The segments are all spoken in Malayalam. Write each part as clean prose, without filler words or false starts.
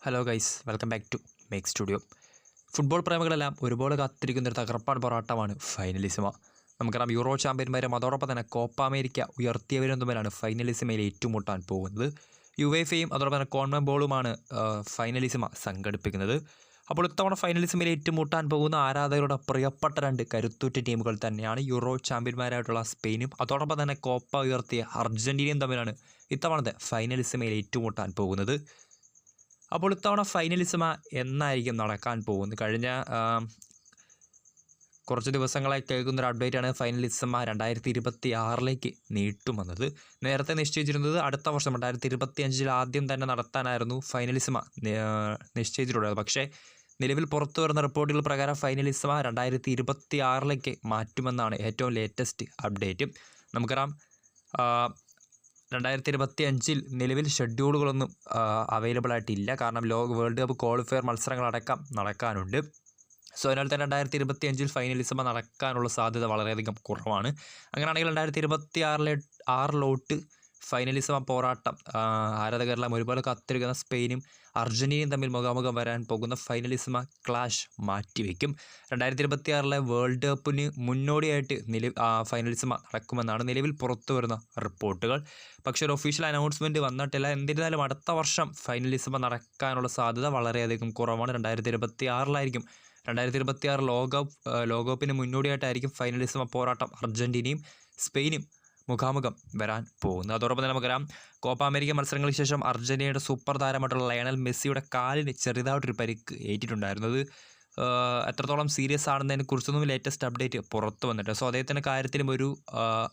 Hello guys, welcome back to make studio. Football പ്രേമികളെല്ലാം ഒരുപോലെ കാത്തിരിക്കുന്നൊരു തകർപ്പാൻ പോരാട്ടമാണ് ഫൈനലിസിമ. നമുക്കറിയാം, യൂറോ ചാമ്പ്യന്മാരും അതോടൊപ്പം തന്നെ കോപ്പ അമേരിക്ക ഉയർത്തിയവരും തമ്മിലാണ് ഫൈനലിസിമയിൽ ഏറ്റുമുട്ടാൻ പോകുന്നത്. യുവേഫയും അതോടൊപ്പം തന്നെ കോൺമെബോളുമാണ് ഫൈനലിസിമ സംഘടിപ്പിക്കുന്നത്. അപ്പോൾ ഇത്തവണ ഫൈനലിസിമയിൽ ഏറ്റുമുട്ടാൻ പോകുന്ന ആരാധകരുടെ പ്രിയപ്പെട്ട രണ്ട് കരുത്തുറ്റ ടീമുകൾ തന്നെയാണ് യൂറോ ചാമ്പ്യന്മാരായിട്ടുള്ള സ്പെയിനും അതോടൊപ്പം തന്നെ കോപ്പ ഉയർത്തിയ അർജൻറ്റീനയും തമ്മിലാണ് ഇത്തവണത്തെ ഫൈനലിസിമയിൽ ഏറ്റുമുട്ടാൻ പോകുന്നത്. അപ്പോൾ ഇത്തവണ ഫൈനലിസിമ എന്നായിരിക്കും നടക്കാൻ പോകുന്നത്? കഴിഞ്ഞ കുറച്ച് ദിവസങ്ങളായി കേൾക്കുന്നൊരു അപ്ഡേറ്റാണ് ഫൈനലിസിമ 2026 നീട്ടുമെന്നത്. നേരത്തെ നിശ്ചയിച്ചിരുന്നത് അടുത്ത വർഷം 2025 ആദ്യം തന്നെ നടത്താനായിരുന്നു ഫൈനലിസിമ നിശ്ചയിച്ചിട്ടുള്ളത്. പക്ഷേ നിലവിൽ പുറത്തു വരുന്ന റിപ്പോർട്ടുകൾ പ്രകാരം ഫൈനലിസിമ 2026 മാറ്റുമെന്നാണ് ഏറ്റവും ലേറ്റസ്റ്റ് അപ്ഡേറ്റ്. നമുക്കറിയാം, 2025 നിലവിൽ ഷെഡ്യൂളുകളൊന്നും അവൈലബിൾ ആയിട്ടില്ല. കാരണം വേൾഡ് കപ്പ് ക്വാളിഫയർ മത്സരങ്ങളടക്കം നടക്കാനുണ്ട്. സോ അതിനാൽ തന്നെ 2025 ഫൈനലിസിമ നടക്കാനുള്ള സാധ്യത വളരെയധികം കുറവാണ്. അങ്ങനെയാണെങ്കിൽ 2026 ഫൈനലിസിമ പോരാട്ടം ആരാധകരെല്ലാം ഒരുപോലെ കാത്തിരിക്കുന്ന സ്പെയിനും അർജൻറ്റീനയും തമ്മിൽ മുഖാമുഖം വരാൻ പോകുന്ന ഫൈനലിസിമ ക്ലാഷ് മാറ്റിവെക്കും. 2026 വേൾഡ് കപ്പിന് മുന്നോടിയായിട്ട് ഫൈനലിസിമ നടക്കുമെന്നാണ് നിലവിൽ പുറത്തു വരുന്ന റിപ്പോർട്ടുകൾ. പക്ഷേ ഒരു ഒഫീഷ്യൽ അനൗൺസ്മെൻറ്റ് വന്നിട്ടില്ല. എന്നിരുന്നാലും അടുത്ത വർഷം ഫൈനലിസിമ നടക്കാനുള്ള സാധ്യത വളരെയധികം കുറവാണ്. 2026 2026 ലോകകപ്പിന് മുന്നോടിയായിട്ടായിരിക്കും ഫൈനലിസിമ പോരാട്ടം അർജൻറ്റീനയും സ്പെയിനും മുഖാമുഖം വരാൻ പോകുന്നത്. അതോടൊപ്പം തന്നെ നമുക്കറിയാം, കോപ്പ അമേരിക്ക മത്സരങ്ങൾക്ക് ശേഷം അർജൻറ്റീനയുടെ സൂപ്പർ താരമായിട്ടുള്ള ലയണൽ മെസ്സിയുടെ കാലിന് ചെറുതായിട്ടൊരു പരിക്ക് ഏറ്റിട്ടുണ്ടായിരുന്നത്. എത്രത്തോളം സീരിയസ് ആണെന്നതിനെ കുറിച്ചൊന്നും ലേറ്റസ്റ്റ് അപ്ഡേറ്റ് പുറത്തു വന്നിട്ട്. സോ അദ്ദേഹത്തിൻ്റെ കാര്യത്തിലും ഒരു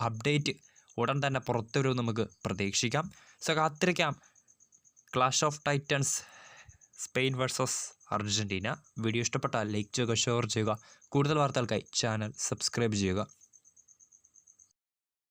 അപ്ഡേറ്റ് ഉടൻ തന്നെ പുറത്തു വരുമെന്ന് നമുക്ക് പ്രതീക്ഷിക്കാം. സോ കാത്തിരിക്കാം. Clash of Titans, Spain versus Argentina. Video ഇഷ്ടപ്പെട്ടാൽ ലൈക്ക് ചെയ്യുക, ഷെയർ ചെയ്യുക. കൂടുതൽ വാർത്തകൾക്കായി ചാനൽ സബ്സ്ക്രൈബ് ചെയ്യുക.